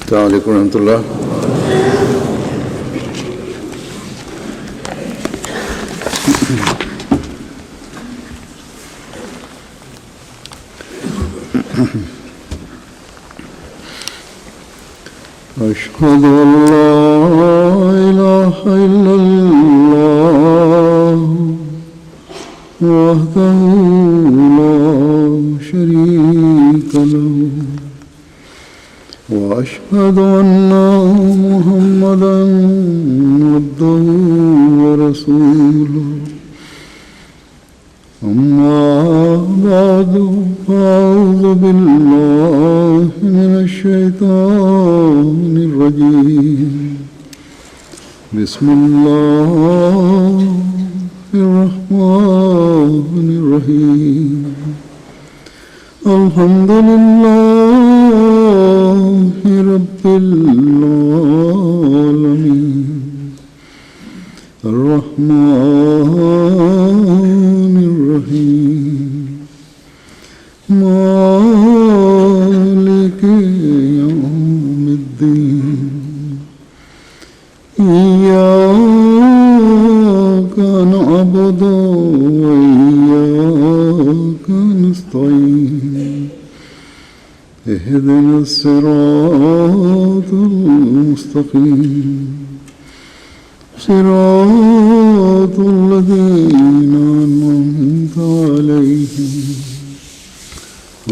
السلام علیکم ورحمۃ اللہ. أشهد أن لا إله إلا الله وحده لا شريك له وأشهد أن محمدا عبده ورسوله. أما بعد فأعوذ بالله من الشيطان الرجيم. بسم الله الرحمن الرحيم. الحمد لله رب العالمين الرحمن الرحيم مالك يوم الدين. إياك نعبد وإياك نستعين. اهدنا الصراط المستقيم صراط الذين أنعمت عليهم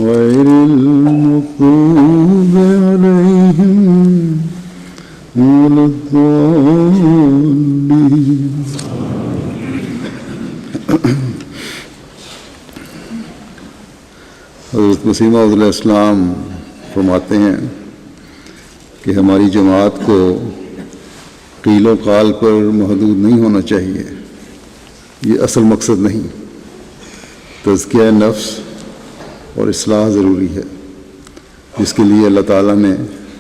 غير المغضوب عليهم ولا الضالين. حضرت مسیح موعود علیہ السلام فرماتے ہیں کہ ہماری جماعت کو قیل و قال پر محدود نہیں ہونا چاہیے. یہ اصل مقصد نہیں. تزکیہ نفس اور اصلاح ضروری ہے، جس کے لیے اللہ تعالیٰ نے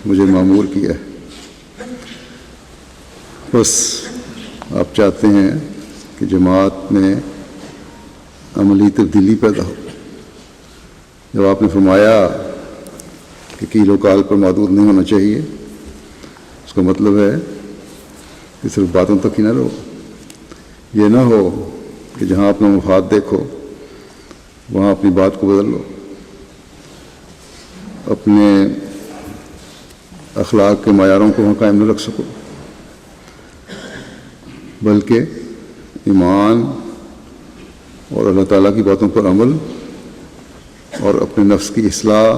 مجھے مأمور کیا ہے. بس آپ چاہتے ہیں کہ جماعت میں عملی تبدیلی پیدا ہو. جب آپ نے فرمایا کہ قیل و قال پر محدود نہیں ہونا چاہیے، اس کا مطلب ہے کہ صرف باتوں تک ہی نہ رہو. یہ نہ ہو کہ جہاں اپنا مفاد دیکھو وہاں اپنی بات کو بدل لو، اپنے اخلاق کے معیاروں کو وہاں قائم نہ رکھ سکو، بلکہ ایمان اور اللہ تعالیٰ کی باتوں پر عمل اور اپنے نفس کی اصلاح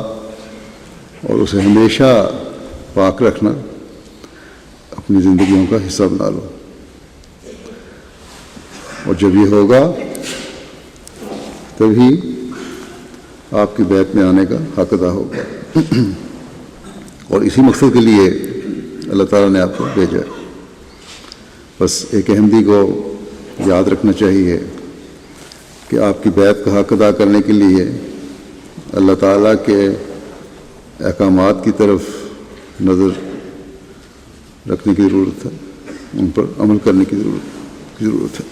اور اسے ہمیشہ پاک رکھنا اپنی زندگیوں کا حصہ بنا لو. اور جب یہ ہوگا تبھی آپ کی بیعت میں آنے کا حق ادا ہوگا. اور اسی مقصد کے لیے اللہ تعالیٰ نے آپ کو بھیجا. بس ایک احمدی کو یاد رکھنا چاہیے کہ آپ کی بیعت کا حق ادا کرنے کے لیے اللہ تعالیٰ کے احکامات کی طرف نظر رکھنے کی ضرورت ہے، ان پر عمل کرنے کی ضرورت ہے.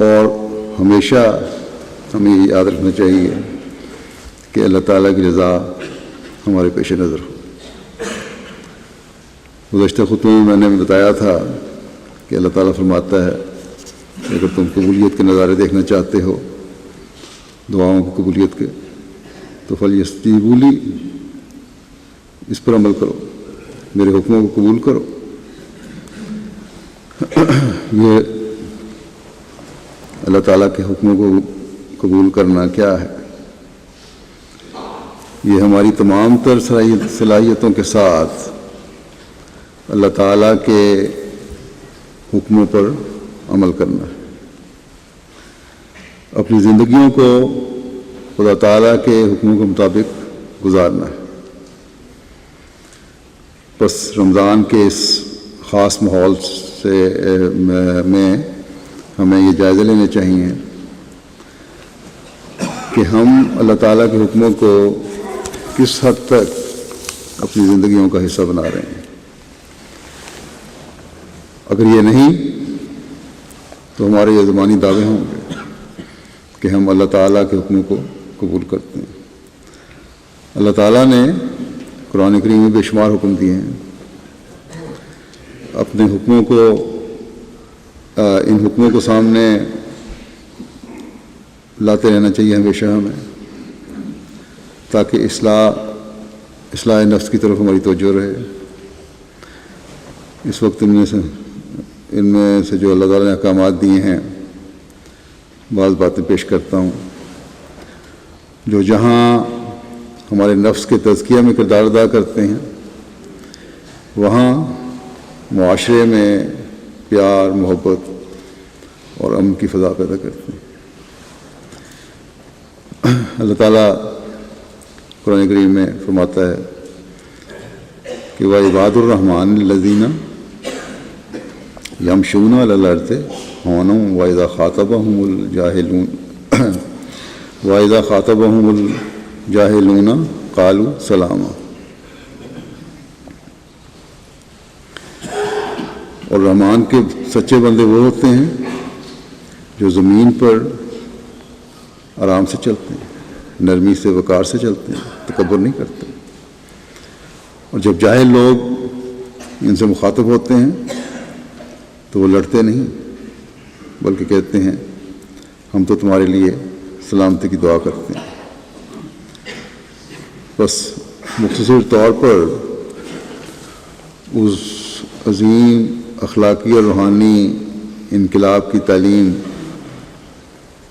اور ہمیشہ ہمیں یہ یاد رکھنا چاہیے کہ اللہ تعالیٰ کی رضا ہمارے پیش نظر ہو. گزشتہ خطبے میں نے بتایا تھا کہ اللہ تعالیٰ فرماتا ہے کہ اگر تم قبولیت کے نظارے دیکھنا چاہتے ہو، دعاؤں کی قبولیت کے، تو فلیستجیبوا لی، اس پر عمل کرو، میرے حکموں کو قبول کرو. یہ اللہ تعالیٰ کے حکموں کو قبول کرنا کیا ہے؟ یہ ہماری تمام تر صلاحیتوں کے ساتھ اللہ تعالیٰ کے حکموں پر عمل کرنا ہے، اپنی زندگیوں کو خدا تعالیٰ کے حکموں کے مطابق گزارنا ہے. بس رمضان کے اس خاص ماحول میں ہمیں یہ جائزہ لینے چاہیے کہ ہم اللہ تعالیٰ کے حکموں کو کس حد تک اپنی زندگیوں کا حصہ بنا رہے ہیں. اگر یہ نہیں تو ہمارے یہ زبانی دعوے ہوں گے کہ ہم اللہ تعالیٰ کے حکموں کو قبول کرتے ہیں. اللہ تعالیٰ نے قرآن کریم میں بے شمار حکم دیے ہیں. اپنے حکموں کو ان حکموں کو سامنے لاتے رہنا چاہیے ہمیشہ ہمیں، تاکہ اصلاح نفس کی طرف ہماری توجہ رہے. اس وقت ان میں سے جو اللہ تعالیٰ نے احکامات دیے ہیں بعض باتیں پیش کرتا ہوں جو جہاں ہمارے نفس کے تزکیہ میں کردار ادا کرتے ہیں، وہاں معاشرے میں پیار، محبت اور امن کی فضا پیدا کرتے ہیں. اللہ تعالیٰ قرآن کریم میں فرماتا ہے کہ وَعِبَادُ الرَّحْمَٰنِ الَّذِينَ يَمْشُونَ عَلَى الْأَرْضِ هَوْنًا وَإِذَا خَاطَبَهُمُ الْجَاهِلُونَ قَالُوا سَلَامًا. اور رحمان کے سچے بندے وہ ہوتے ہیں جو زمین پر آرام سے چلتے ہیں، نرمی سے، وقار سے چلتے ہیں، تکبر نہیں کرتے. اور جب جاہل لوگ ان سے مخاطب ہوتے ہیں تو وہ لڑتے نہیں، بلکہ کہتے ہیں ہم تو تمہارے لیے سلامتی کی دعا کرتے ہیں. بس مختصر طور پر اس عظیم اخلاقی اور روحانی انقلاب کی تعلیم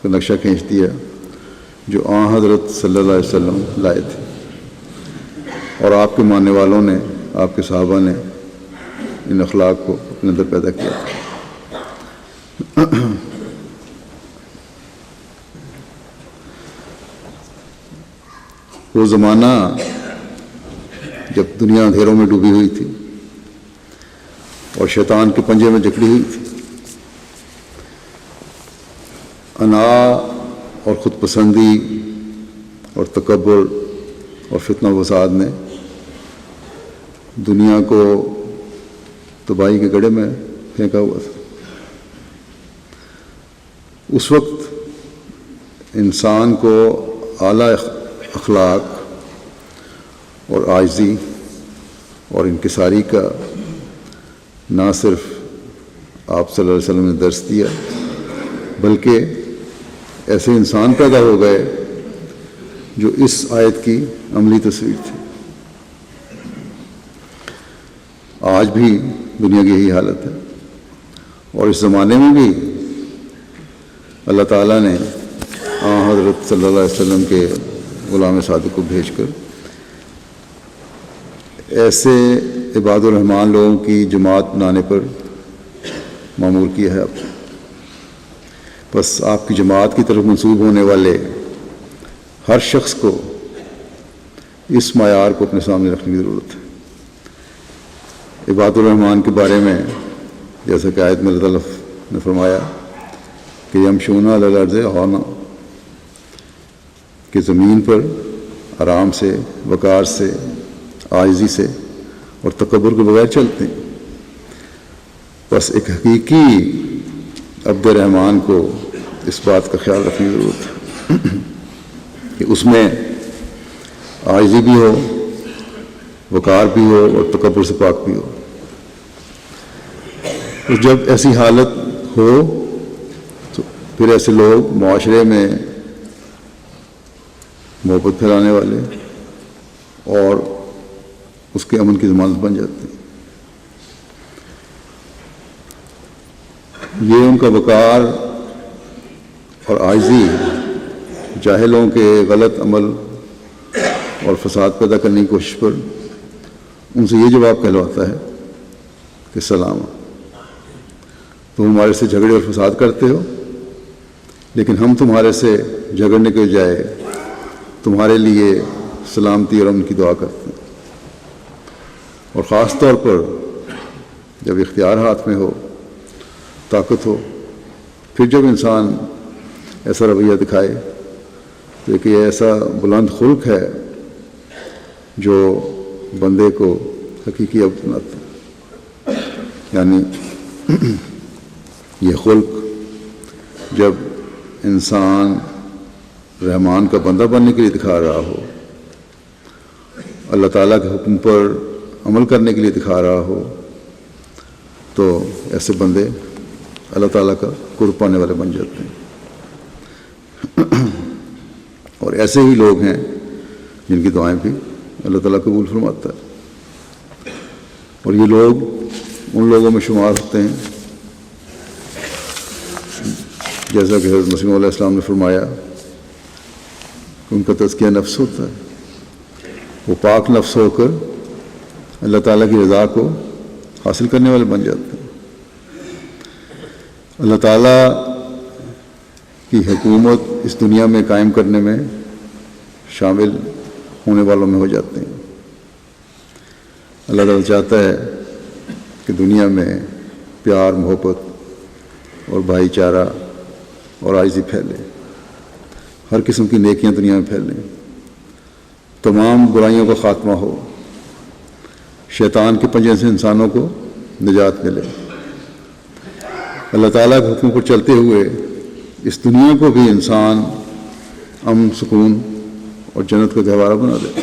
کا نقشہ کھینچ دیا جو آن حضرت صلی اللہ علیہ وسلم لائے تھے، اور آپ کے ماننے والوں نے، آپ کے صحابہ نے ان اخلاق کو اپنے اندر پیدا کیا تھا. وہ زمانہ جب دنیا اندھیروں میں ڈوبی ہوئی تھی اور شیطان کے پنجے میں جکڑی ہوئی تھی، انا اور خود پسندی اور تکبر اور فتنہ و فساد نے دنیا کو تباہی کے گڑھے میں پھینکا ہوا تھا. اس وقت انسان کو اعلیٰ اخلاق اور عاجزی اور انکساری کا نہ صرف آپ صلی اللہ علیہ وسلم نے درس دیا، بلکہ ایسے انسان پیدا ہو گئے جو اس آیت کی عملی تصویر تھی. آج بھی دنیا کی یہی حالت ہے، اور اس زمانے میں بھی اللہ تعالیٰ نے حضرت صلی اللہ علیہ وسلم کے غلام صادق کو بھیج کر ایسے عباد الرحمن لوگوں کی جماعت بنانے پر مامور کیا ہے. بس آپ کی جماعت کی طرف منسوب ہونے والے ہر شخص کو اس معیار کو اپنے سامنے رکھنے کی ضرورت ہے. عباد الرحمن کے بارے میں جیسا کہ آیت میں اللہ تعالیٰ نے فرمایا کہ یمشون علی الارض ہونا، کہ زمین پر آرام سے، وقار سے، عاجزی سے اور تکبر کے بغیر چلتے ہیں. بس ایک حقیقی عبد الرحمن کو اس بات کا خیال رکھنے کی ضرورت ہے کہ اس میں عاجزی بھی ہو، وقار بھی ہو اور تکبر سے پاک بھی ہو. تو جب ایسی حالت ہو تو پھر ایسے لوگ معاشرے میں محبت پھیلانے والے اور اس کے امن کی ضمانت بن جاتے ہیں. یہ ان کا وقار اور عاجزی جاہلوں کے غلط عمل اور فساد پیدا کرنے کی کوشش پر ان سے یہ جواب کہلواتا ہے کہ سلام، تم ہمارے سے جھگڑے اور فساد کرتے ہو، لیکن ہم تمہارے سے جھگڑنے کے بجائے تمہارے لیے سلامتی اور امن کی دعا کرتے ہیں. اور خاص طور پر جب اختیار ہاتھ میں ہو، طاقت ہو، پھر جب انسان ایسا رویہ دکھائے تو کہ یہ ایسا بلند خلق ہے جو بندے کو حقیقی عبد بناتا ہے. یعنی یہ خلق جب انسان رحمان کا بندہ بننے کے لیے دکھا رہا ہو اللہ تعالیٰ کے حکم پر عمل کرنے کے لیے دکھا رہا ہو تو ایسے بندے اللہ تعالیٰ کا قرب پانے والے بن جاتے ہیں. اور ایسے ہی لوگ ہیں جن کی دعائیں بھی اللہ تعالیٰ قبول فرماتا ہے. اور یہ لوگ ان لوگوں میں شمار ہوتے ہیں جیسا کہ حضرت مسیح علیہ السلام نے فرمایا کہ ان کا تزکیہ نفس ہوتا ہے. وہ پاک نفس ہو کر اللہ تعالیٰ کی رضا کو حاصل کرنے والے بن جاتے ہیں. اللہ تعالیٰ کی حکومت اس دنیا میں قائم کرنے میں شامل ہونے والوں میں ہو جاتے ہیں. اللہ تعالیٰ چاہتا ہے کہ دنیا میں پیار، محبت اور بھائی چارہ اور عاجزی پھیلے، ہر قسم کی نیکیاں دنیا میں پھیلیں، تمام برائیوں کا خاتمہ ہو، شیطان کے پنجے سے انسانوں کو نجات ملے. اللہ تعالیٰ کے حکم پر چلتے ہوئے اس دنیا کو بھی انسان امن، سکون اور جنت کا گہوارہ بنا دے.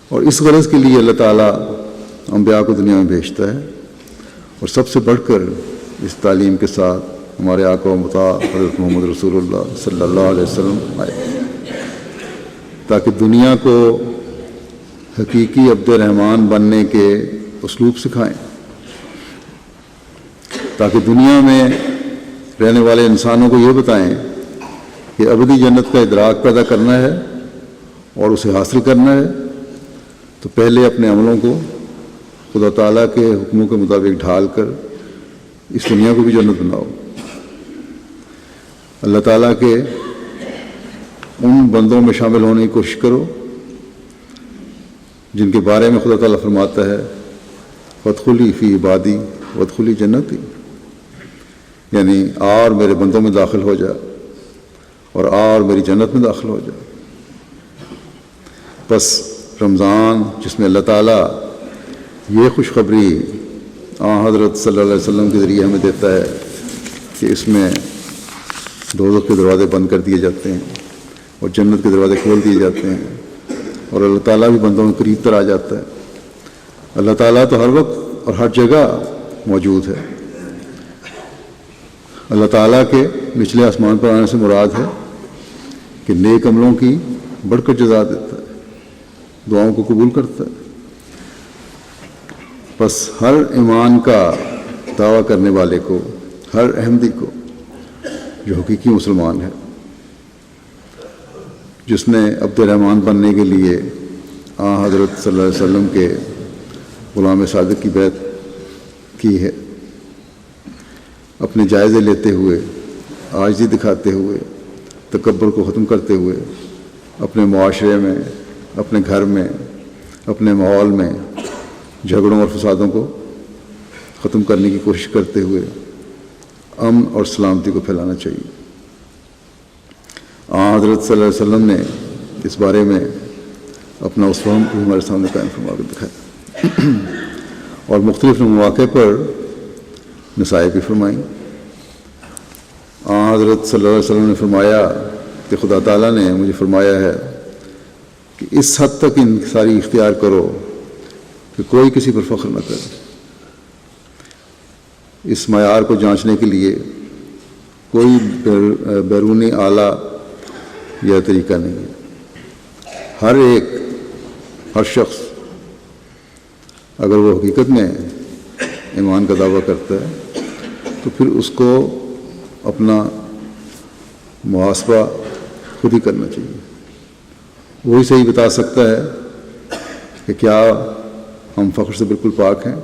اور اس غرض کے لیے اللہ تعالیٰ انبیاء کو دنیا میں بھیجتا ہے، اور سب سے بڑھ کر اس تعلیم کے ساتھ ہمارے آقا و مطاع حضرت محمد رسول اللہ صلی اللہ علیہ وسلم آئے، تاکہ دنیا کو حقیقی عبد رحمان بننے کے اسلوب سکھائیں، تاکہ دنیا میں رہنے والے انسانوں کو یہ بتائیں کہ ابدی جنت کا ادراک پیدا کرنا ہے اور اسے حاصل کرنا ہے تو پہلے اپنے عملوں کو خدا تعالیٰ کے حکموں کے مطابق ڈھال کر اس دنیا کو بھی جنت بناؤ. اللہ تعالیٰ کے ان بندوں میں شامل ہونے کی کوشش کرو جن کے بارے میں خدا تعالیٰ فرماتا ہے وادخلی فی عبادی وادخلی جنتی، یعنی اور میرے بندوں میں داخل ہو جا اور اور میری جنت میں داخل ہو جا. بس رمضان جس میں اللہ تعالیٰ یہ خوشخبری حضرت صلی اللہ علیہ وسلم کے ذریعے ہمیں دیتا ہے کہ اس میں دوزخ کے دروازے بند کر دیے جاتے ہیں اور جنت کے دروازے کھول دیے جاتے ہیں اور اللہ تعالیٰ بھی بندوں کے قریب تر آ جاتا ہے. اللہ تعالیٰ تو ہر وقت اور ہر جگہ موجود ہے. اللہ تعالیٰ کے نچلے آسمان پر آنے سے مراد ہے کہ نیک عملوں کی بڑھ کر جزا دیتا ہے، دعاؤں کو قبول کرتا ہے. بس ہر ایمان کا دعویٰ کرنے والے کو، ہر احمدی کو جو حقیقی مسلمان ہے، جس نے عبد الرحمن بننے کے لیے حضرت صلی اللہ علیہ وسلم کے غلام صادق کی بیعت کی ہے، اپنے جائزے لیتے ہوئے، عاجزی دکھاتے ہوئے، تکبر کو ختم کرتے ہوئے، اپنے معاشرے میں، اپنے گھر میں، اپنے ماحول میں جھگڑوں اور فسادوں کو ختم کرنے کی کوشش کرتے ہوئے امن اور سلامتی کو پھیلانا چاہیے. حضرت صلی اللہ علیہ وسلم نے اس بارے میں اپنا اسوہ ہمارے سامنے قائم فرما کر دکھایا اور مختلف مواقع پر نصائح بھی فرمائیں. حضرت صلی اللہ علیہ وسلم نے فرمایا کہ خدا تعالیٰ نے مجھے فرمایا ہے کہ اس حد تک انکساری اختیار کرو کہ کوئی کسی پر فخر نہ کرے. اس معیار کو جانچنے کے لیے کوئی بیرونی آلہ یا طریقہ نہیں ہے. ہر شخص اگر وہ حقیقت میں ایمان کا دعویٰ کرتا ہے تو پھر اس کو اپنا محاسبہ خود ہی کرنا چاہیے. وہی صحیح بتا سکتا ہے کہ کیا ہم فخر سے بالکل پاک ہیں،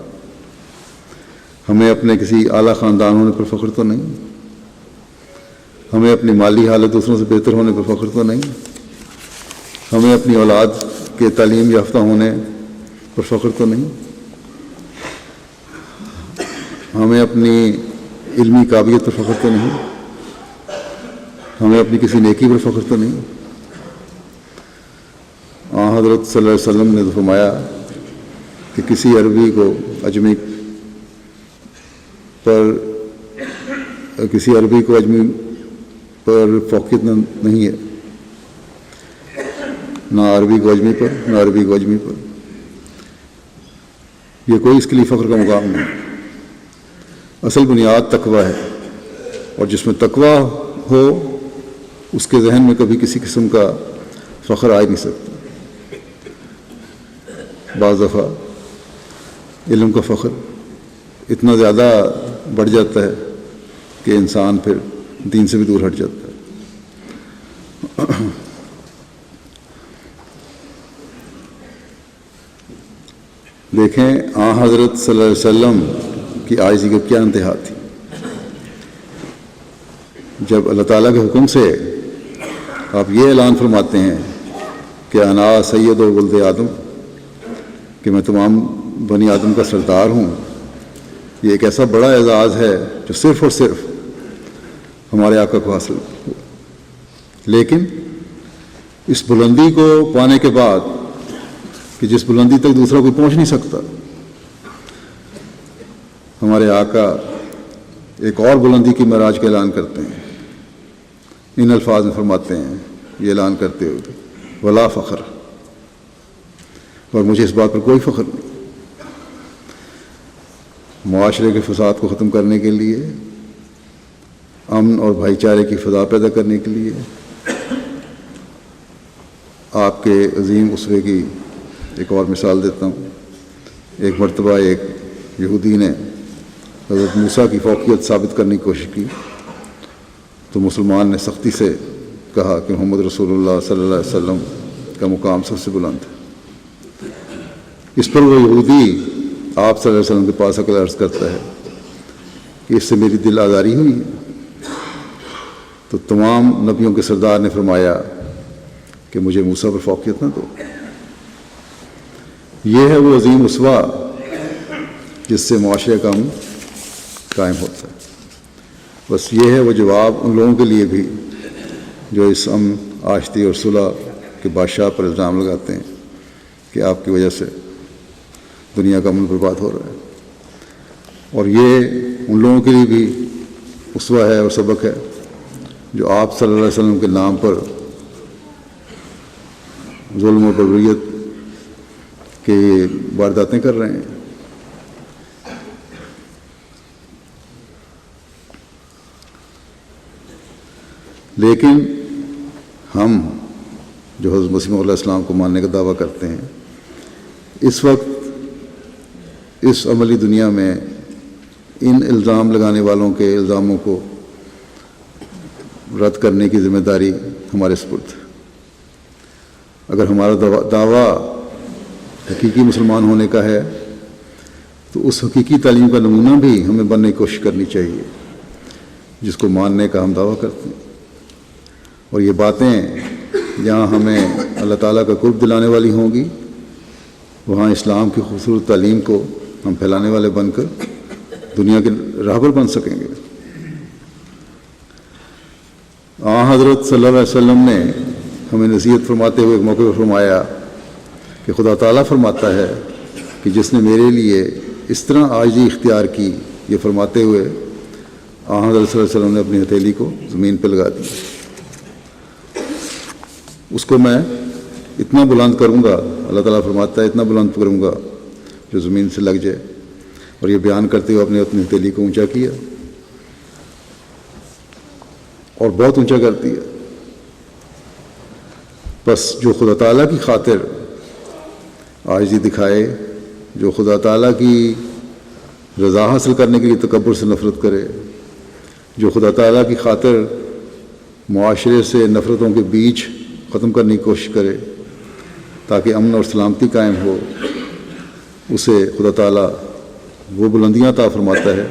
ہمیں اپنے کسی اعلیٰ خاندان ہونے پر فخر تو نہیں، ہمیں اپنی مالی حالت دوسروں سے بہتر ہونے پر فخر تو نہیں، ہمیں اپنی اولاد کے تعلیم یافتہ ہونے پر فخر تو نہیں، ہمیں اپنی علمی قابلیت پر فخر تو نہیں، ہمیں اپنی کسی نیکی پر فخر تو نہیں. حضرت صلی اللہ علیہ وسلم نے فرمایا کہ کسی عربی کو اجمی پر فوقیت نہیں ہے، نہ عربی کو عجمی پر نہ عربی کو عجمی پر. یہ کوئی اس کے لیے فخر کا مقام نہیں. اصل بنیاد تقوی ہے، اور جس میں تقوی ہو اس کے ذہن میں کبھی کسی قسم کا فخر آ ہی نہیں سکتا. بعض دفعہ علم کا فخر اتنا زیادہ بڑھ جاتا ہے کہ انسان پھر دین سے بھی دور ہٹ جاتا ہے. دیکھیں حضرت صلی اللہ علیہ وسلم کی عاجزی کی کیا انتہا تھی. جب اللہ تعالیٰ کے حکم سے آپ یہ اعلان فرماتے ہیں کہ انا سید و ولد آدم، کہ میں تمام بنی آدم کا سردار ہوں، یہ ایک ایسا بڑا اعزاز ہے جو صرف اور صرف ہمارے آقا کو حاصل ہوا. لیکن اس بلندی کو پانے کے بعد کہ جس بلندی تک دوسرا کوئی پہنچ نہیں سکتا، ہمارے آقا ایک اور بلندی کی معراج کا اعلان کرتے ہیں. ان الفاظ میں فرماتے ہیں یہ اعلان کرتے ہوئے ولا فخر، اور مجھے اس بات پر کوئی فخر نہیں. معاشرے کے فساد کو ختم کرنے کے لیے، امن اور بھائی چارے کی فضا پیدا کرنے کے لیے آپ کے عظیم اسوے کی ایک اور مثال دیتا ہوں. ایک مرتبہ ایک یہودی نے حضرت موسیٰ کی فوقیت ثابت کرنے کی کوشش کی تو مسلمان نے سختی سے کہا کہ محمد رسول اللہ صلی اللہ علیہ وسلم کا مقام سب سے بلند ہے. اس پر وہ یہودی آپ صلی اللہ علیہ وسلم کے پاس آ کر عرض کرتا ہے کہ اس سے میری دل آزاری ہوئی ہے. تو تمام نبیوں کے سردار نے فرمایا کہ مجھے موسیٰ پر فوقیت نہ دو. یہ ہے وہ عظیم اسوہ جس سے معاشرے کا امن قائم ہوتا ہے. بس یہ ہے وہ جواب ان لوگوں کے لیے بھی جو اس امن، آشتی اور صلح کے بادشاہ پر الزام لگاتے ہیں کہ آپ کی وجہ سے دنیا کا امن برباد ہو رہا ہے. اور یہ ان لوگوں کے لیے بھی اسوہ ہے اور سبق ہے جو آپ صلی اللہ علیہ وسلم کے نام پر ظلم و بغیت کے وارداتیں کر رہے ہیں. لیکن ہم جو حضرت مسیح علیہ السلام کو ماننے کا دعویٰ کرتے ہیں، اس وقت اس عملی دنیا میں ان الزام لگانے والوں کے الزاموں کو رد کرنے کی ذمہ داری ہمارے سپرد ہے. اگر ہمارا دعویٰ حقیقی مسلمان ہونے کا ہے تو اس حقیقی تعلیم کا نمونہ بھی ہمیں بننے کی کوشش کرنی چاہیے جس کو ماننے کا ہم دعویٰ کرتے ہیں. اور یہ باتیں جہاں ہمیں اللہ تعالیٰ کا قرب دلانے والی ہوں گی، وہاں اسلام کی خوبصورت تعلیم کو ہم پھیلانے والے بن کر دنیا کے راہبر بن سکیں گے. حضرت صلی اللہ علیہ وسلم نے ہمیں نصیحت فرماتے ہوئے ایک موقع پر فرمایا کہ خدا تعالیٰ فرماتا ہے کہ جس نے میرے لیے اس طرح عاجزی اختیار کی، یہ فرماتے ہوئے حضرت صلی اللہ علیہ وسلم نے اپنی ہتھیلی کو زمین پہ لگا دی. اس کو میں اتنا بلند کروں گا، اللہ تعالیٰ فرماتا ہے اتنا بلند کروں گا جو زمین سے لگ جائے. اور یہ بیان کرتے ہوئے اپنی ہتھیلی کو اونچا کیا اور بہت اونچا کر دیا. بس جو خدا تعالیٰ کی خاطر عاجزی دکھائے، جو خدا تعالیٰ کی رضا حاصل کرنے کے لیے تکبر سے نفرت کرے، جو خدا تعالیٰ کی خاطر معاشرے سے نفرتوں کے بیچ ختم کرنے کی کوشش کرے تاکہ امن اور سلامتی قائم ہو، اسے خدا تعالیٰ وہ بلندیاں عطا فرماتا ہے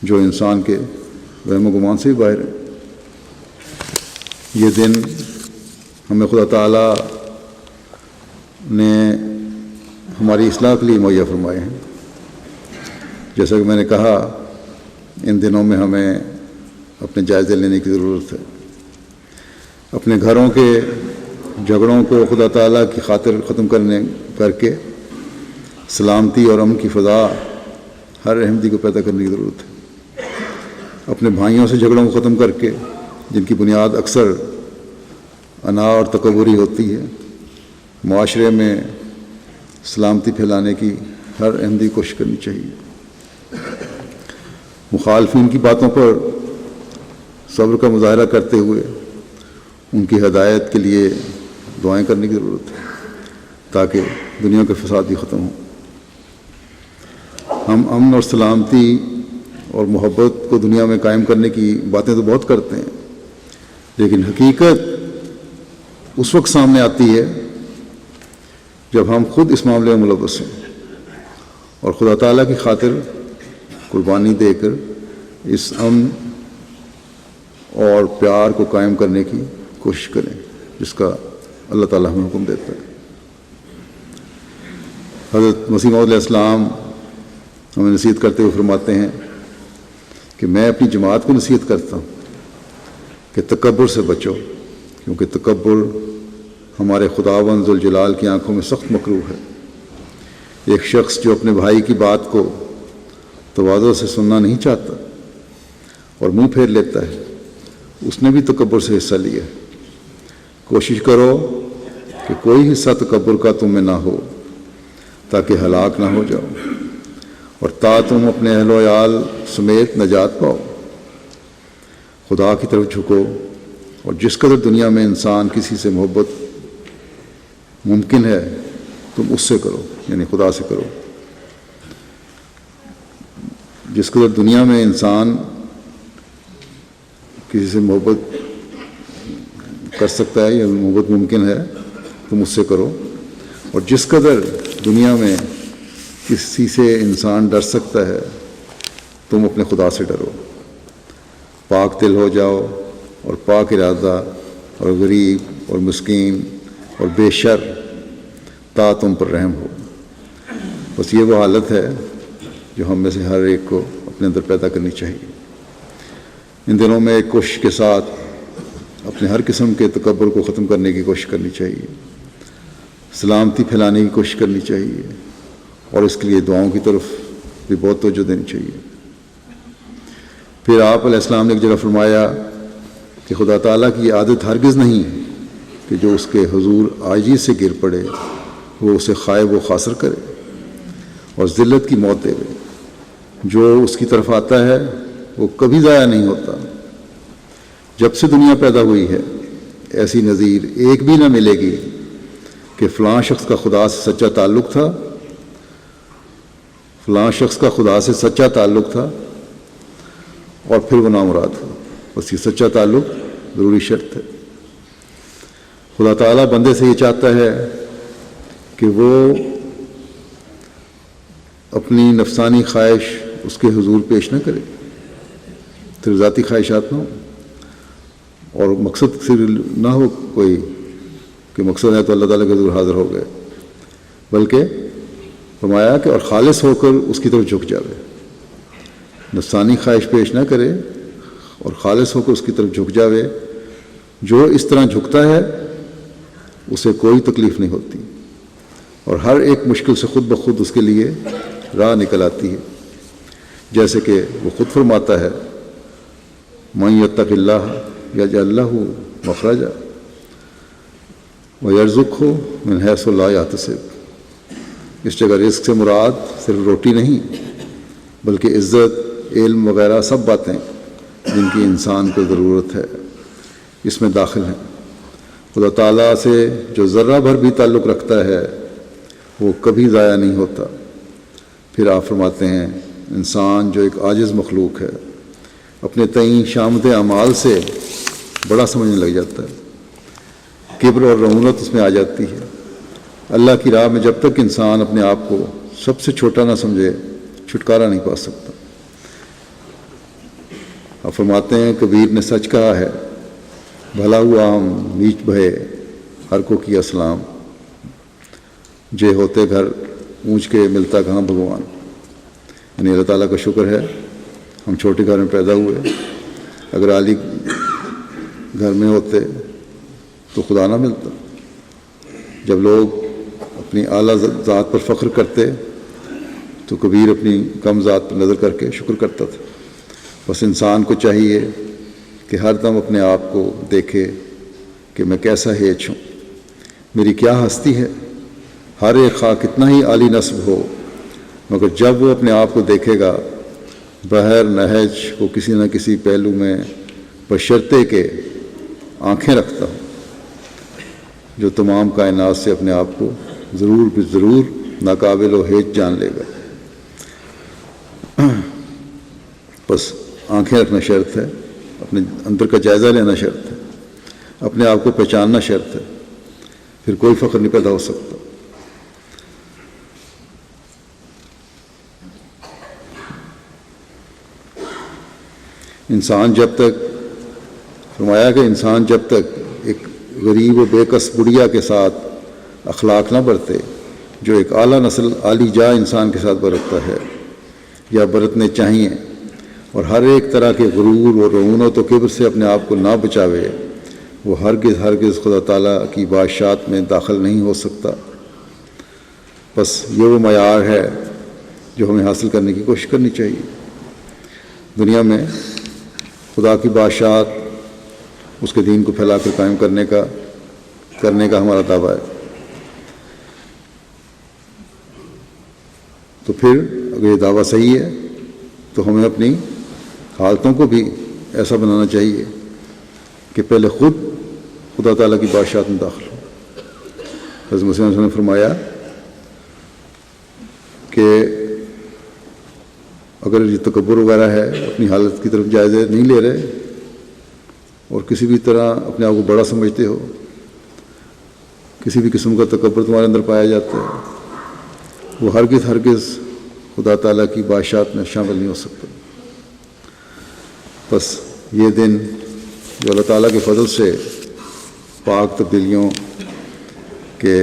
جو انسان کے وہم و گمان سے بھی باہر ہے. یہ دن ہمیں خدا تعالیٰ نے ہماری اصلاح کے لیے مہیا فرمائے ہیں. جیسا کہ میں نے کہا، ان دنوں میں ہمیں اپنے جائزے لینے کی ضرورت ہے. اپنے گھروں کے جھگڑوں کو خدا تعالیٰ کی خاطر ختم کر کے سلامتی اور امن کی فضا ہر احمدی کو پیدا کرنے کی ضرورت ہے. اپنے بھائیوں سے جھگڑوں کو ختم کر کے، جن کی بنیاد اکثر انا اور تکبری ہوتی ہے۔ معاشرے میں سلامتی پھیلانے کی ہر احمدی کوشش کرنی چاہیے۔ مخالفین کی باتوں پر صبر کا مظاہرہ کرتے ہوئے ان کی ہدایت کے لیے دعائیں کرنے کی ضرورت ہے تاکہ دنیا کے فساد بھی ختم ہوں۔ ہم امن اور سلامتی اور محبت کو دنیا میں قائم کرنے کی باتیں تو بہت کرتے ہیں، لیکن حقیقت اس وقت سامنے آتی ہے جب ہم خود اس معاملے میں ملوث ہیں اور خدا تعالیٰ کی خاطر قربانی دے کر اس امن اور پیار کو قائم کرنے کی کوشش کریں جس کا اللہ تعالیٰ ہمیں حکم دیتا ہے۔ حضرت مسیح موعود علیہ السلام ہمیں نصیحت کرتے ہوئے فرماتے ہیں کہ میں اپنی جماعت کو نصیحت کرتا ہوں کہ تکبر سے بچو، کیونکہ تکبر ہمارے خداوند ذوالجلال کی آنکھوں میں سخت مکروہ ہے۔ ایک شخص جو اپنے بھائی کی بات کو تواضع سے سننا نہیں چاہتا اور منہ پھیر لیتا ہے، اس نے بھی تکبر سے حصہ لیا۔ کوشش کرو کہ کوئی حصہ تکبر کا تم میں نہ ہو تاکہ ہلاک نہ ہو جاؤ اور تا تم اپنے اہل و عیال سمیت نجات پاؤ۔ خدا کی طرف جھکو اور جس قدر دنیا میں انسان کسی سے محبت ممکن ہے تم اس سے کرو، یعنی خدا سے کرو۔ جس قدر دنیا میں انسان کسی سے محبت کر سکتا ہے یا محبت ممکن ہے تم اس سے کرو، اور جس قدر دنیا میں کسی سے انسان ڈر سکتا ہے تم اپنے خدا سے ڈرو۔ پاک دل ہو جاؤ اور پاک ارادہ اور غریب اور مسکین اور بے شر تا تم پر رحم ہو۔ بس یہ وہ حالت ہے جو ہم میں سے ہر ایک کو اپنے اندر پیدا کرنی چاہیے۔ ان دنوں میں ایک کوشش کے ساتھ اپنے ہر قسم کے تکبر کو ختم کرنے کی کوشش کرنی چاہیے، سلامتی پھیلانے کی کوشش کرنی چاہیے، اور اس کے لیے دعاؤں کی طرف بھی بہت توجہ دینی چاہیے۔ پھر آپ علیہ السلام نے ایک جگہ فرمایا کہ خدا تعالیٰ کی عادت ہرگز نہیں کہ جو اس کے حضور عاجزی سے گر پڑے وہ اسے خائب و خاسر کرے اور ذلت کی موت دے۔ جو اس کی طرف آتا ہے وہ کبھی ضائع نہیں ہوتا۔ جب سے دنیا پیدا ہوئی ہے ایسی نظیر ایک بھی نہ ملے گی کہ فلاں شخص کا خدا سے سچا تعلق تھا، فلاں شخص کا خدا سے سچا تعلق تھا اور پھر وہ نامراد ہو۔ بس یہ سچا تعلق ضروری شرط ہے۔ خدا تعالیٰ بندے سے یہ چاہتا ہے کہ وہ اپنی نفسانی خواہش اس کے حضور پیش نہ کرے، صرف ذاتی خواہشات نہ ہو، اور مقصد صرف نہ ہو کوئی کہ مقصد ہے تو اللہ تعالیٰ کے حضور حاضر ہو گئے، بلکہ فرمایا کہ اور خالص ہو کر اس کی طرف جھک جاوے، نفسانی خواہش پیش نہ کرے اور خالص ہو کر اس کی طرف جھک جاوے۔ جو اس طرح جھکتا ہے اسے کوئی تکلیف نہیں ہوتی اور ہر ایک مشکل سے خود بخود اس کے لیے راہ نکل آتی ہے، جیسے کہ وہ خود فرماتا ہے من یتق اللہ یجعل لہ مخرجا ویرزقہ من حیث لا یحتسب۔ اس جگہ رزق سے مراد صرف روٹی نہیں بلکہ عزت، علم وغیرہ سب باتیں جن کی انسان کو ضرورت ہے اس میں داخل ہیں۔ خدا تعالیٰ سے جو ذرہ بھر بھی تعلق رکھتا ہے وہ کبھی ضائع نہیں ہوتا۔ پھر آپ فرماتے ہیں انسان جو ایک عاجز مخلوق ہے اپنے تئیں شامت اعمال سے بڑا سمجھنے لگ جاتا ہے، کبر اور رعونت اس میں آ جاتی ہے۔ اللہ کی راہ میں جب تک انسان اپنے آپ کو سب سے چھوٹا نہ سمجھے چھٹکارا نہیں پا سکتا۔ آپ فرماتے ہیں کبیر نے سچ کہا ہے، بھلا ہوا ہم نیچ بھئے ہر کو کیا سلام، جے ہوتے گھر اونچ کے ملتا کہاں بھگوان۔ یعنی اللہ تعالیٰ کا شکر ہے ہم چھوٹے گھر میں پیدا ہوئے، اگر عالی گھر میں ہوتے تو خدا نہ ملتا۔ جب لوگ اپنی اعلیٰ ذات پر فخر کرتے تو کبیر اپنی کم ذات پر نظر کر کے شکر کرتا تھا۔ بس انسان کو چاہیے کہ ہر دم اپنے آپ کو دیکھے کہ میں کیسا ہیچ ہوں، میری کیا ہستی ہے۔ ہر ایک خواہ کتنا ہی عالی نسب ہو، مگر جب وہ اپنے آپ کو دیکھے گا بہر نہج کو کسی نہ کسی پہلو میں بشرطے کے آنکھیں رکھتا ہوں، جو تمام کائنات سے اپنے آپ کو ضرور ناقابل و ہیچ جان لے گا۔ بس آنکھیں رکھنا شرط ہے، اپنے اندر کا جائزہ لینا شرط ہے، اپنے آپ کو پہچاننا شرط ہے، پھر کوئی فخر نہیں پیدا ہو سکتا۔ انسان جب تک فرمایا کہ انسان جب تک ایک غریب و بے کس بڑھیا کے ساتھ اخلاق نہ برتے جو ایک اعلیٰ نسل عالی جا انسان کے ساتھ برتتا ہے یا برتنے چاہیے، اور ہر ایک طرح کے غرور اور رعونت و کبر سے اپنے آپ کو نہ بچاوے، وہ ہرگز خدا تعالیٰ کی بادشاہت میں داخل نہیں ہو سکتا۔ بس یہ وہ معیار ہے جو ہمیں حاصل کرنے کی کوشش کرنی چاہیے۔ دنیا میں خدا کی بادشاہت، اس کے دین کو پھیلا کر قائم کرنے کا ہمارا دعویٰ ہے۔ تو پھر اگر یہ دعویٰ صحیح ہے تو ہمیں اپنی حالتوں کو بھی ایسا بنانا چاہیے کہ پہلے خود خدا تعالیٰ کی بادشاہت میں داخل ہو۔ حضرت مسیح علیہ السلام نے فرمایا کہ اگر یہ تکبر وغیرہ ہے، اپنی حالت کی طرف جائزے نہیں لے رہے اور کسی بھی طرح اپنے آپ کو بڑا سمجھتے ہو، کسی بھی قسم کا تکبر تمہارے اندر پایا جاتا ہے، وہ ہرگز خدا تعالیٰ کی بادشاہت میں شامل نہیں ہو سکتا۔ بس یہ دن جو اللہ تعالیٰ کے فضل سے پاک تبدیلیوں کے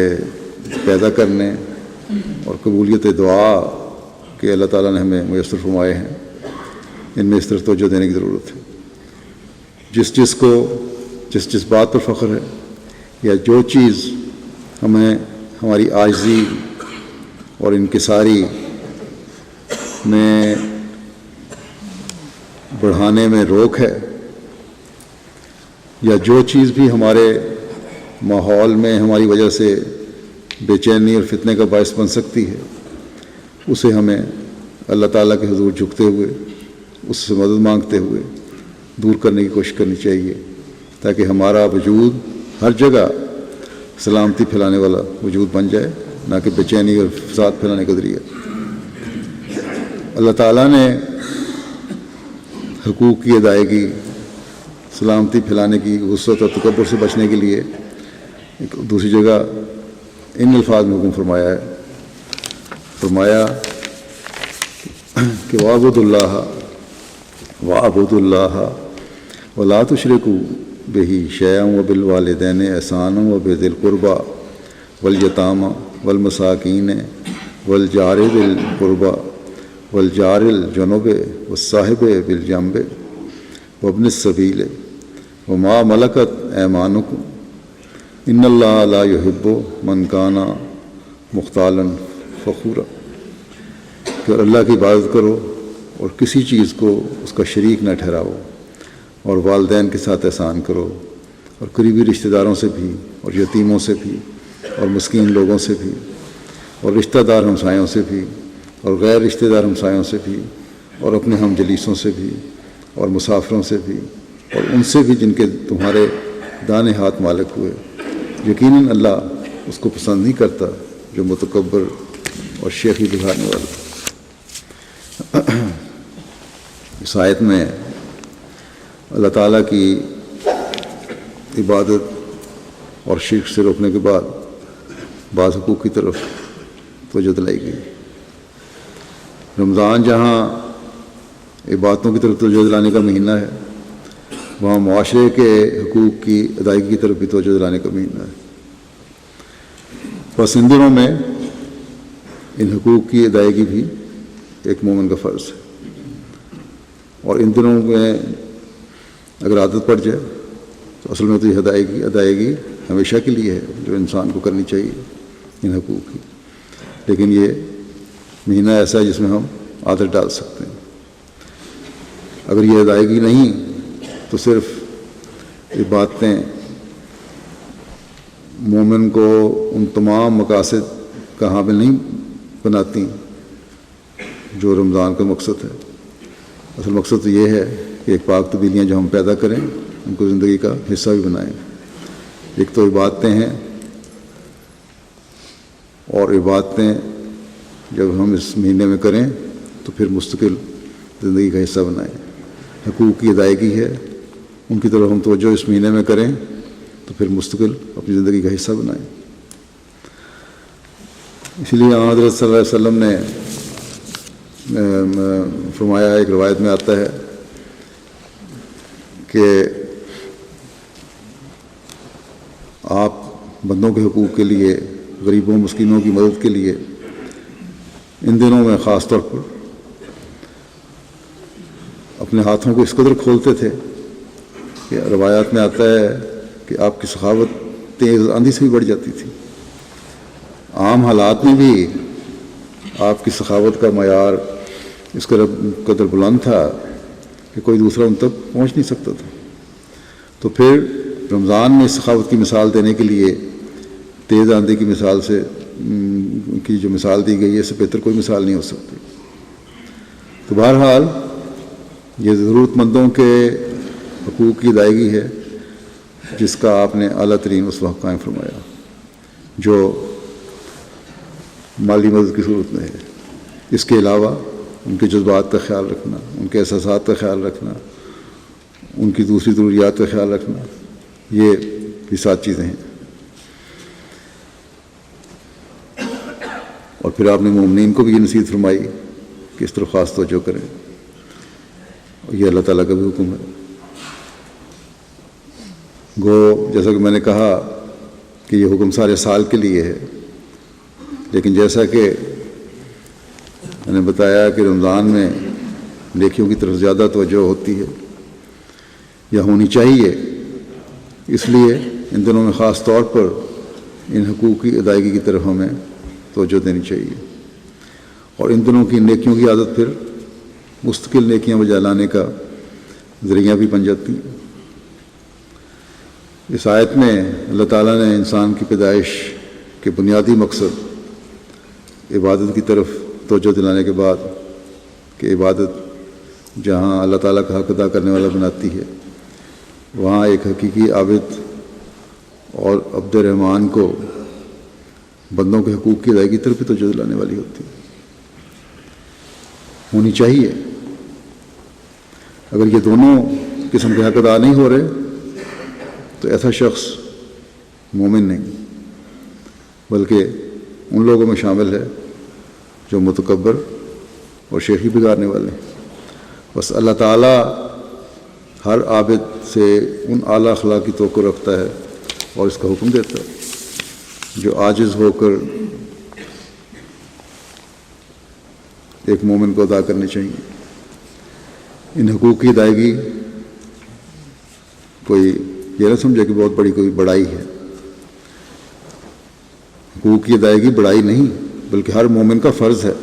پیدا کرنے اور قبولیت دعا کہ اللہ تعالیٰ نے ہمیں میسر فرمائے ہیں، ان میں اس طرح توجہ دینے کی ضرورت ہے۔ جس بات پر فخر ہے یا جو چیز ہمیں ہماری عاجزی اور انکساری میں بڑھانے میں روک ہے، یا جو چیز بھی ہمارے ماحول میں ہماری وجہ سے بے چینی اور فتنے کا باعث بن سکتی ہے، اسے ہمیں اللہ تعالیٰ کے حضور جھکتے ہوئے، اس سے مدد مانگتے ہوئے دور کرنے کی کوشش کرنی چاہیے، تاکہ ہمارا وجود ہر جگہ سلامتی پھیلانے والا وجود بن جائے، نہ کہ بے چینی اور فساد پھیلانے کا ذریعہ۔ اللہ تعالیٰ نے حقوق کی ادائیگی، سلامتی پھیلانے کی، غصت اور تکبر سے بچنے کے لیے ایک دوسری جگہ ان الفاظ میں حکم فرمایا ہے، فرمایا کہ وَاعْبُدُوا اللَّهَ وَلَا تُشْرِكُوا بِهِ شَيْئًا وَبِالْوَالِدَيْنِ إِحْسَانًا وَبِذِي الْقُرْبَى وَالْيَتَامَى وَالْمَسَاكِينِ وَالْجَارِ ذِي الْقُرْبَى وَالْجَارِ الْجُنُبِ وَالصَّاحِبِ بِالْجَنبِ وَابْنِ السَّبِيلِ وَمَا مَلَكَتْ أَيْمَانُكُمْ إِنَّ اللَّهَ لَا يُحِبُّ مَنْ كَانَ مُخْتَالًا فَخُورًا، کہ اللہ کی عبادت کرو اور کسی چیز کو اس کا شریک نہ ٹھہراؤ، اور والدین کے ساتھ احسان کرو، اور قریبی رشتہ داروں سے بھی، اور یتیموں سے بھی، اور مسکین لوگوں سے بھی، اور رشتہ دار ہمسایوں سے بھی، اور غیر رشتہ دار ہمسایوں سے بھی، اور اپنے ہم جلیسوں سے بھی، اور مسافروں سے بھی، اور ان سے بھی جن کے تمہارے دانے ہاتھ مالک ہوئے۔ یقیناً اللہ اس کو پسند نہیں کرتا جو متکبر اور شیخی دکھانے والا۔ اس آیت میں اللہ تعالیٰ کی عبادت اور شرک سے روکنے کے بعد بعض حقوق کی طرف توجہ دلائی گئی۔ رمضان جہاں عبادتوں کی طرف توجہ دلانے کا مہینہ ہے، وہاں معاشرے کے حقوق کی ادائیگی کی طرف بھی توجہ دلانے کا مہینہ ہے۔ بس ان دنوں میں ان حقوق کی ادائیگی بھی ایک مومن کا فرض ہے، اور ان دنوں میں اگر عادت پڑ جائے تو اصل میں تو یہ ادائیگی ہمیشہ کے لیے ہے جو انسان کو کرنی چاہیے ان حقوق کی، لیکن یہ مہینہ ایسا ہے جس میں ہم عادت ڈال سکتے ہیں۔ اگر یہ ادائیگی نہیں تو صرف عبادتیں مومن کو ان تمام مقاصد کا حامل نہیں بناتی جو رمضان کا مقصد ہے۔ اصل مقصد تو یہ ہے کہ ایک پاک تبدیلیاں جو ہم پیدا کریں ان کو زندگی کا حصہ بھی بنائیں۔ ایک تو عبادتیں ہیں، اور عبادتیں جب ہم اس مہینے میں کریں تو پھر مستقل زندگی کا حصہ بنائیں۔ حقوق کی ادائیگی ہے، ان کی طرف ہم توجہ اس مہینے میں کریں تو پھر مستقل اپنی زندگی کا حصہ بنائیں۔ اسی لیے حضرت صلی اللہ علیہ وسلم نے فرمایا، ایک روایت میں آتا ہے کہ آپ بندوں کے حقوق کے لیے، غریبوں مسکینوں کی مدد کے لیے ان دنوں میں خاص طور پر اپنے ہاتھوں کو اس قدر کھولتے تھے کہ روایات میں آتا ہے کہ آپ کی سخاوت تیز آندھی سے بھی بڑھ جاتی تھی۔ عام حالات میں بھی آپ کی سخاوت کا معیار اس قدر بلند تھا کہ کوئی دوسرا ان تک پہنچ نہیں سکتا تھا۔ تو پھر رمضان میں سخاوت کی مثال دینے کے لیے تیز آندھی کی مثال سے کی جو مثال دی گئی ہے، اس سے بہتر کوئی مثال نہیں ہو سکتی۔ تو بہرحال یہ ضرورت مندوں کے حقوق کی ادائیگی ہے جس کا آپ نے اعلیٰ ترین اس وقت قائم فرمایا، جو مالی مدد کی صورت میں ہے۔ اس کے علاوہ ان کے جذبات کا خیال رکھنا، ان کے احساسات کا خیال رکھنا، ان کی دوسری ضروریات کا خیال رکھنا، یہ بھی 7 چیزیں ہیں۔ اور پھر آپ نے مومنین کو بھی یہ نصیحت فرمائی کہ اس طرف خاص توجہ کریں، یہ اللہ تعالیٰ کا بھی حکم ہے۔ گو جیسا کہ میں نے کہا کہ یہ حکم سارے سال کے لیے ہے، لیکن جیسا کہ میں نے بتایا کہ رمضان میں نیکیوں کی طرف زیادہ توجہ ہوتی ہے یا ہونی چاہیے، اس لیے ان دنوں میں خاص طور پر ان حقوق کی ادائیگی کی طرف ہمیں توجہ دینی چاہیے، اور ان دنوں کی نیکیوں کی عادت پھر مستقل نیکیاں بجا لانے کا ذریعہ بھی بن جاتی ہیں۔ اس آیت میں اللہ تعالیٰ نے انسان کی پیدائش کے بنیادی مقصد عبادت کی طرف توجہ دلانے کے بعد کہ عبادت جہاں اللہ تعالیٰ کا حق ادا کرنے والا بناتی ہے، وہاں ایک حقیقی عابد اور عبد الرحمن کو بندوں کے حقوق کی ادائیگی کی طرف بھی توجہ دلانے والی ہونی چاہیے۔ اگر یہ دونوں قسم کے حق ادا نہیں ہو رہے تو ایسا شخص مومن نہیں، بلکہ ان لوگوں میں شامل ہے جو متکبر اور شیخی بگاڑنے والے ہیں۔ بس اللہ تعالیٰ ہر عابد سے ان اعلیٰ اخلاق کی توقع رکھتا ہے اور اس کا حکم دیتا ہے جو عاجز ہو کر ایک مومن کو ادا کرنے چاہیے۔ ان حقوق کی ادائیگی کوئی یہ نہ سمجھے کہ بہت بڑی کوئی بڑائی ہے۔ حقوق کی ادائیگی بڑائی نہیں بلکہ ہر مومن کا فرض ہے،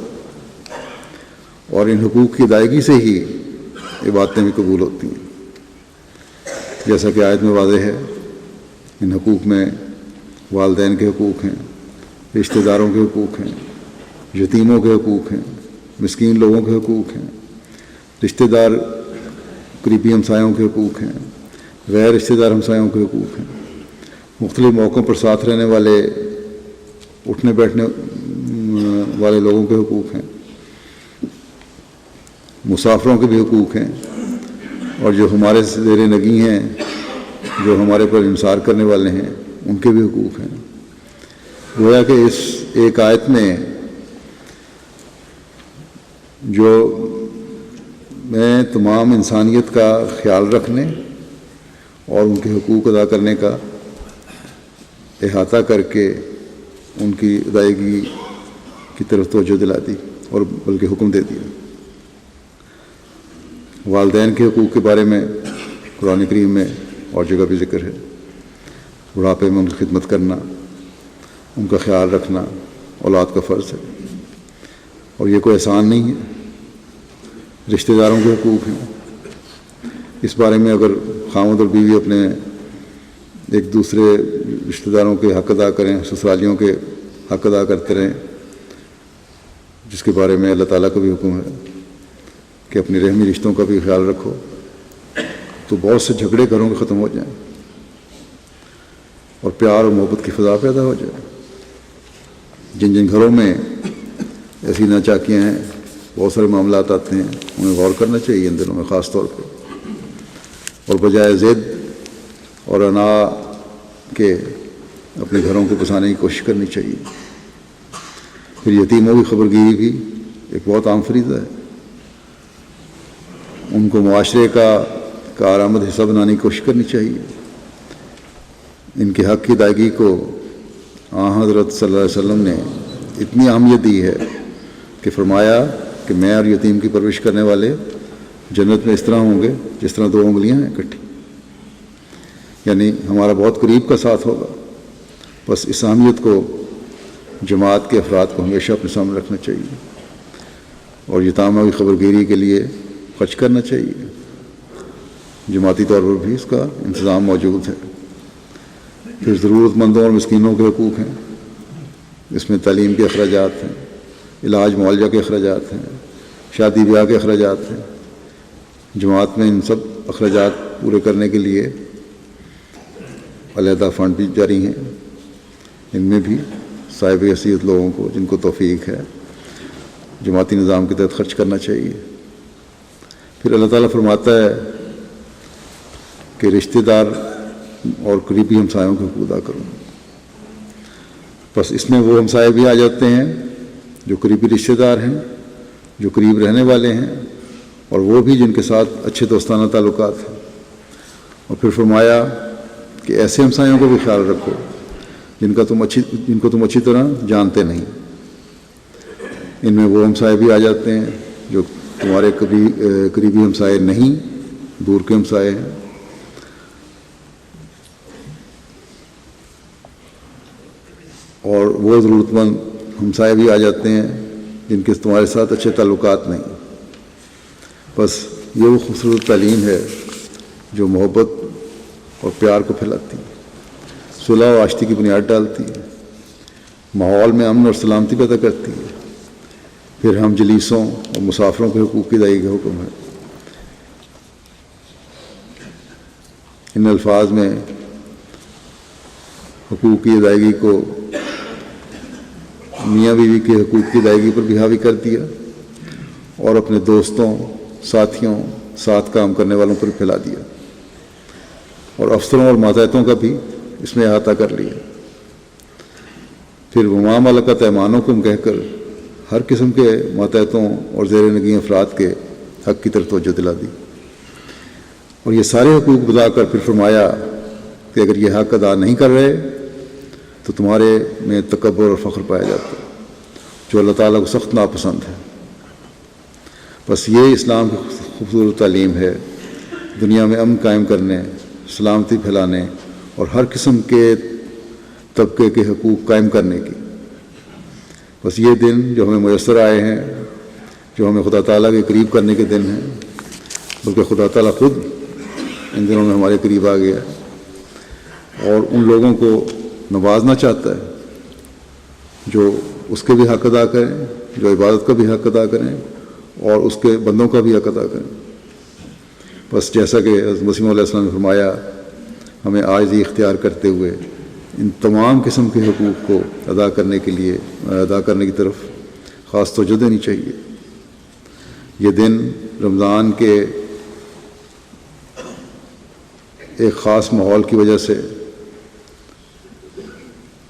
اور ان حقوق کی ادائیگی سے ہی عبادتیں بھی قبول ہوتی ہیں۔ جیسا کہ آیت میں واضح ہے، ان حقوق میں والدین کے حقوق ہیں، رشتہ داروں کے حقوق ہیں، یتیموں کے حقوق ہیں، مسکین لوگوں کے حقوق ہیں، رشتہ دار قریبی ہمسایوں کے حقوق ہیں، غیر رشتہ دار ہمسایوں کے حقوق ہیں، مختلف موقعوں پر ساتھ رہنے والے اٹھنے بیٹھنے والے لوگوں کے حقوق ہیں، مسافروں کے بھی حقوق ہیں، اور جو ہمارے زیر نگی ہیں، جو ہمارے پر انحصار کرنے والے ہیں، ان کے بھی حقوق ہیں۔ گویا کہ اس ایک آیت میں جو میں تمام انسانیت کا خیال رکھنے اور ان کے حقوق ادا کرنے کا احاطہ کر کے ان کی ادائیگی کی طرف توجہ دلا دی اور بلکہ حکم دے دیا۔ والدین کے حقوق کے بارے میں قرآن کریم میں اور جگہ بھی ذکر ہے۔ بڑھاپے میں ان کی خدمت کرنا، ان کا خیال رکھنا اولاد کا فرض ہے، اور یہ کوئی احسان نہیں ہے۔ رشتہ داروں کے حقوق ہیں، اس بارے میں اگر خاوند اور بیوی اپنے ایک دوسرے رشتہ داروں کے حق ادا کریں، سسرالیوں کے حق ادا کرتے رہیں، جس کے بارے میں اللہ تعالیٰ کا بھی حکم ہے کہ اپنی رحمی رشتوں کا بھی خیال رکھو، تو بہت سے جھگڑے گھروں کے ختم ہو جائیں اور پیار اور محبت کی فضا پیدا ہو جائے۔ جن جن گھروں میں ایسی ناچاکیاں ہیں، بہت سارے معاملات آتے ہیں، انہیں غور کرنا چاہیے ان دنوں میں خاص طور پہ، اور بجائے ضد اور انا کے اپنے گھروں کو بسانے کی کوشش کرنی چاہیے۔ پھر یتیموں کی خبرگیری بھی ایک بہت عام فریضہ ہے، ان کو معاشرے کا کارآمد حصہ بنانے کی کوشش کرنی چاہیے۔ ان کے حق کی ادائیگی کو حضرت صلی اللہ علیہ وسلم نے اتنی اہمیت دی ہے کہ فرمایا کہ میں اور یتیم کی پرورش کرنے والے جنت میں اس طرح ہوں گے جس طرح 2 انگلیاں ہیں اکٹھی، یعنی ہمارا بہت قریب کا ساتھ ہوگا۔ بس اس اہمیت کو جماعت کے افراد کو ہمیشہ اپنے سامنے رکھنا چاہیے اور یتاموں کی خبرگیری کے لیے خرچ کرنا چاہیے۔ جماعتی طور پر بھی اس کا انتظام موجود ہے۔ پھر ضرورت مندوں اور مسکینوں کے حقوق ہیں، اس میں تعلیم کے اخراجات ہیں، علاج معالجہ کے اخراجات ہیں، شادی بیاہ کے اخراجات ہیں۔ جماعت میں ان سب اخراجات پورے کرنے کے لیے علیحدہ فنڈ بھی جاری ہیں، ان میں بھی صاحب حیثیت لوگوں کو جن کو توفیق ہے جماعتی نظام کے تحت خرچ کرنا چاہیے۔ پھر اللہ تعالیٰ فرماتا ہے کہ رشتہ دار اور قریبی ہمسایوں کے حقوق ادا کروں۔ بس اس میں وہ ہمسائے بھی آ جاتے ہیں جو قریبی رشتہ دار ہیں، جو قریب رہنے والے ہیں، اور وہ بھی جن کے ساتھ اچھے دوستانہ تعلقات ہیں۔ اور پھر فرمایا کہ ایسے ہمسایوں کو بھی خیال رکھو جن کو تم اچھی طرح جانتے نہیں۔ ان میں وہ ہمسائے بھی آ جاتے ہیں جو تمہارے قریبی ہمسائے نہیں، دور کے ہمسائے ہیں۔ اور وہ ضرورت مند ہمسائے بھی آ جاتے ہیں جن کے تمہارے ساتھ اچھے تعلقات نہیں۔ بس یہ وہ خوبصورت تعلیم ہے جو محبت اور پیار کو پھیلاتی ہے، صلح و آشتی کی بنیاد ڈالتی ہے، ماحول میں امن اور سلامتی پیدا کرتی ہے۔ پھر ہم جلیسوں اور مسافروں کے حقوق کی ادائیگی کا حکم ہے۔ ان الفاظ میں حقوق کی ادائیگی کو میاں بیوی کے حقوق کی ادائیگی پر بھی حاوی کر دیا اور اپنے دوستوں، ساتھیوں، ساتھ کام کرنے والوں پر پھیلا دیا، اور افسروں اور ماتحتوں کا بھی اس میں احاطہ کر لیا۔ پھر وما ملکت ایمانکم کہہ کر ہر قسم کے ماتحتوں اور زیر نگین افراد کے حق کی طرف توجہ دلا دی، اور یہ سارے حقوق بتا کر پھر فرمایا کہ اگر یہ حق ادا نہیں کر رہے تو تمہارے میں تکبر اور فخر پایا جاتا ہے جو اللہ تعالیٰ کو سخت ناپسند ہے۔ بس یہ اسلام کی خوبصورت تعلیم ہے، دنیا میں امن قائم کرنے، سلامتی پھیلانے اور ہر قسم کے طبقے کے حقوق قائم کرنے کی۔ بس یہ دن جو ہمیں میسر آئے ہیں، جو ہمیں خدا تعالیٰ کے قریب کرنے کے دن ہیں، بلکہ خدا تعالیٰ خود ان دنوں میں ہمارے قریب آ گیا اور ان لوگوں کو نوازنا چاہتا ہے جو اس کے بھی حق ادا کریں، جو عبادت کا بھی حق ادا کریں اور اس کے بندوں کا بھی حق ادا کریں۔ بس جیسا کہ حضرت مسیح علیہ السلام نے فرمایا، ہمیں عاجزی اختیار کرتے ہوئے ان تمام قسم کے حقوق کو ادا کرنے کی طرف خاص توجہ دینی چاہیے۔ یہ دن رمضان کے ایک خاص ماحول کی وجہ سے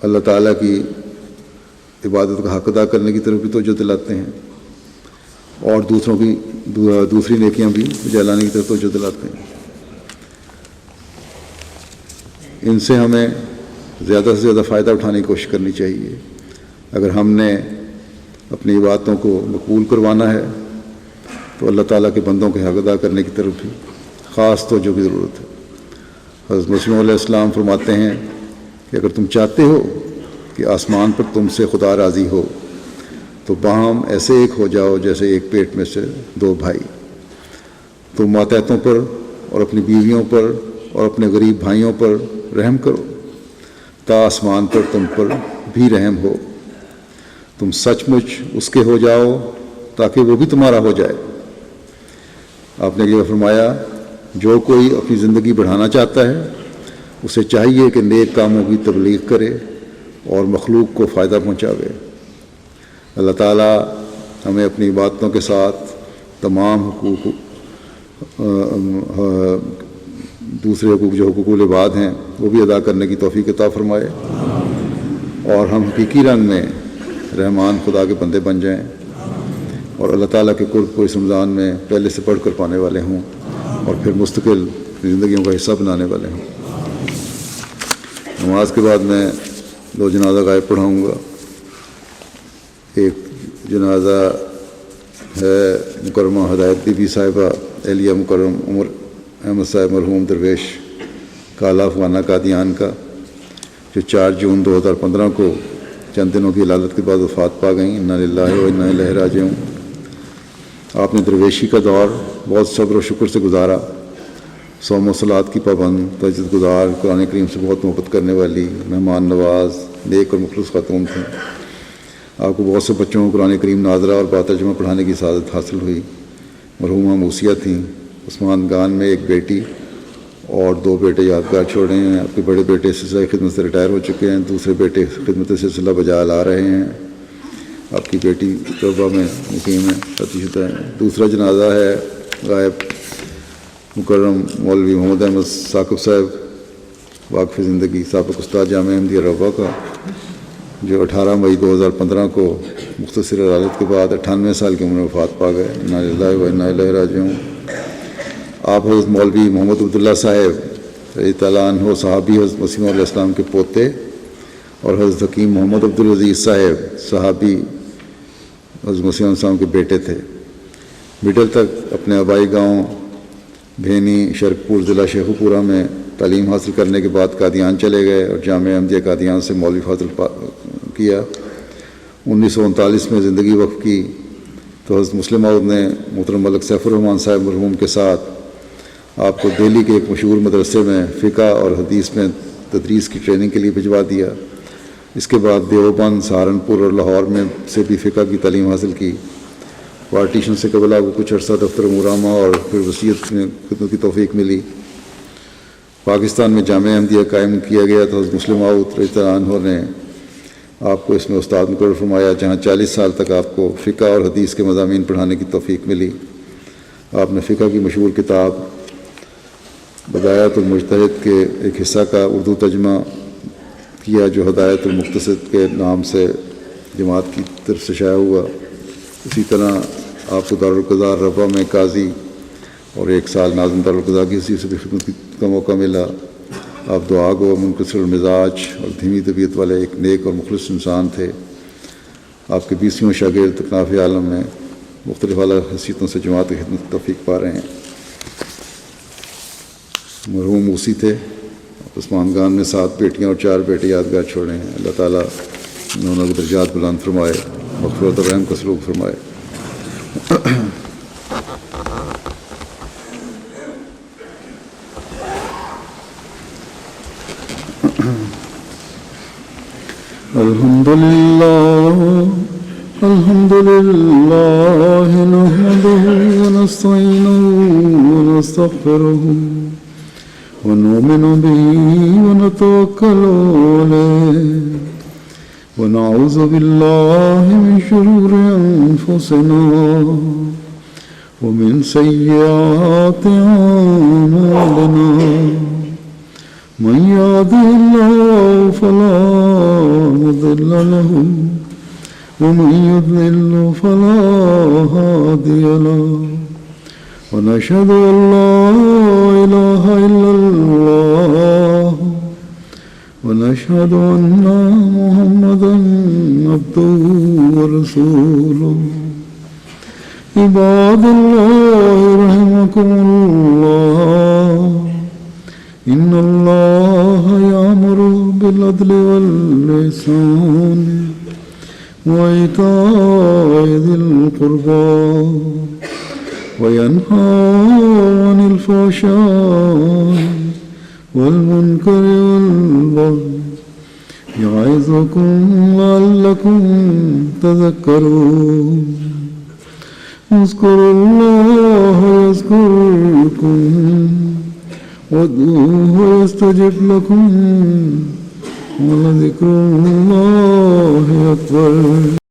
اللہ تعالیٰ کی عبادت کا حق ادا کرنے کی طرف بھی توجہ دلاتے ہیں اور دوسروں کی دوسری نیکیاں بھی جلانے کی طرف توجہ دلاتے ہیں۔ ان سے ہمیں زیادہ سے زیادہ فائدہ اٹھانے کی کوشش کرنی چاہیے۔ اگر ہم نے اپنی عبادتوں کو مقبول کروانا ہے تو اللہ تعالیٰ کے بندوں کے حق ادا کرنے کی طرف بھی خاص توجہ کی ضرورت ہے۔ حضرت مسیح علیہ السلام فرماتے ہیں کہ اگر تم چاہتے ہو کہ آسمان پر تم سے خدا راضی ہو تو باہم ایسے ایک ہو جاؤ جیسے ایک پیٹ میں سے 2 بھائی۔ تم ماتحتوں پر اور اپنی بیویوں پر اور اپنے غریب بھائیوں پر رحم کرو تا آسمان پر تم پر بھی رحم ہو، تم سچ مچ اس کے ہو جاؤ تاکہ وہ بھی تمہارا ہو جائے۔ آپ نے یہ فرمایا جو کوئی اپنی زندگی بڑھانا چاہتا ہے اسے چاہیے کہ نیک کاموں کی تبلیغ کرے اور مخلوق کو فائدہ پہنچاوے۔ اللہ تعالیٰ ہمیں اپنی عبادتوں کے ساتھ تمام حقوق دوسرے حقوق جو حقوق العباد ہیں وہ بھی ادا کرنے کی توفیق عطا فرمائے، اور ہم حقیقی رنگ میں رحمان خدا کے بندے بن جائیں اور اللہ تعالیٰ کے قرب کو اس رمضان میں پہلے سے پڑھ کر پانے والے ہوں اور پھر مستقل زندگیوں کا حصہ بنانے والے ہوں۔ نماز کے بعد میں 2 جنازہ غائب پڑھاؤں گا۔ ایک جنازہ ہے مکرمہ ہدایت بی بی صاحبہ اہلیہ مکرم عمر احمد صاحب مرحوم درویش کالا افغانہ قادیان کا، جو 4 جون 2015 کو چند دنوں کی علالت کے بعد وفات پا گئیں۔ انا للہ و انا الیہ راجعون۔ آپ نے درویشی کا دور بہت صبر و شکر سے گزارا، صوم و صلات کی پابند، تہجد گزار، قرآن کریم سے بہت محبت کرنے والی، مہمان نواز، نیک اور مخلص خاتون تھیں۔ آپ کو بہت سے بچوں کو قرآن کریم ناظرہ اور باترجمہ پڑھانے کی سعادت حاصل ہوئی۔ مرحومہ موسیہ تھیں۔ عثمان گان میں ایک بیٹی اور 2 بیٹے یادگار چھوڑے ہیں۔ آپ کے بڑے بیٹے سلسلہ خدمت سے ریٹائر ہو چکے ہیں، دوسرے بیٹے خدمت سلسلہ بجا لا رہے ہیں۔ آپ کی بیٹی طلبہ میں مقیم ہے، شادی شدہ ہے۔ دوسرا جنازہ ہے غائب مکرم مولوی محمد احمد ثاقب صاحب واقف زندگی، سابق استاد جامعہ احمدیہ روضہ کا، جو 18 مئی 2015 کو مختصر علالت کے بعد 98 سال کی عمر میں وفات پا گئے۔ انا للہ و انا الیہ راجعون۔ آپ حضرت مولوی محمد عبداللہ صاحب رضی اللہ عنہ صحابی حضرت مسیح علیہ السلام کے پوتے، اور حضرت حکیم محمد عبدالعزیز صاحب صحابی حضرت مسیح علیہ السلام کے بیٹے تھے۔ مڈل تک اپنے آبائی گاؤں بھینی شرک پور ضلع شیخو پورہ میں تعلیم حاصل کرنے کے بعد قادیان چلے گئے اور جامعہ احمدیہ قادیان سے مولوی فاضل کیا۔ 1939 میں زندگی وقف کی تو حضرت مسلم عود نے محترم ملک سیف الرحمان صاحب مرحوم کے ساتھ آپ کو دہلی کے ایک مشہور مدرسے میں فقہ اور حدیث میں تدریس کی ٹریننگ کے لیے بھجوا دیا۔ اس کے بعد دیوبند، سہارنپور اور لاہور میں سے بھی فقہ کی تعلیم حاصل کی۔ پارٹیشن سے قبل آپ کو کچھ عرصہ دفتر امورامہ اور پھر وصیت میں خدمت کی توفیق ملی۔ پاکستان میں جامعہ احمدیہ قائم کیا گیا تو حضرت مسلم عود رضی اللہ عنہ نے آپ کو اس میں استاد مقرر فرمایا، جہاں 40 سال تک آپ کو فقہ اور حدیث کے مضامین پڑھانے کی توفیق ملی۔ آپ نے فقہ کی مشہور کتاب بدایت المجتہد کے ایک حصہ کا اردو ترجمہ کیا، جو ہدایت المقتصد کے نام سے جماعت کی طرف سے شائع ہوا۔ اسی طرح آپ کو دارالقضاء ربا میں قاضی اور 1 سال ناظم دارالقضاء کی حیثیت سے بھی خدمت کا موقع ملا۔ آپ دعا گو، منکسر المزاج اور دھیمی طبیعت والے ایک نیک اور مخلص انسان تھے۔ آپ کے 20 شاگرد اکناف عالم میں مختلف اعلیٰ حیثیتوں سے جماعت کی خدمت توفیق پا رہے ہیں۔ مرحوم موسی تھے۔ عثمان گان میں 7 بیٹیاں اور 4 بیٹے یادگار چھوڑے ہیں۔ اللہ تعالیٰ انہوں نے درجات بلند فرمائے، مغفرت اور رحم کا سلوک فرمائے۔ الحمد لله نحمده ونستعينه ونستغفره ونؤمن به ونتوكل عليه ونعوذ بالله من شرور أنفسنا ومن سيئات أعمالنا من يهده الله فلا مضل له ومن يضلل فلا هادي له ونشهد أن لا إله إلا الله ونشهد أن محمدا عبده ورسوله عباد الله رحمكم الله إن الله يأمر بالعدل والإحسان وإيتاء ذي القربى وينهى عن الفحشاء والمنكر والبغي يعظكم لعلكم تذكرون اذكروا الله يذكركم وادعوه يستجب لكم ولذكر الله أكبر.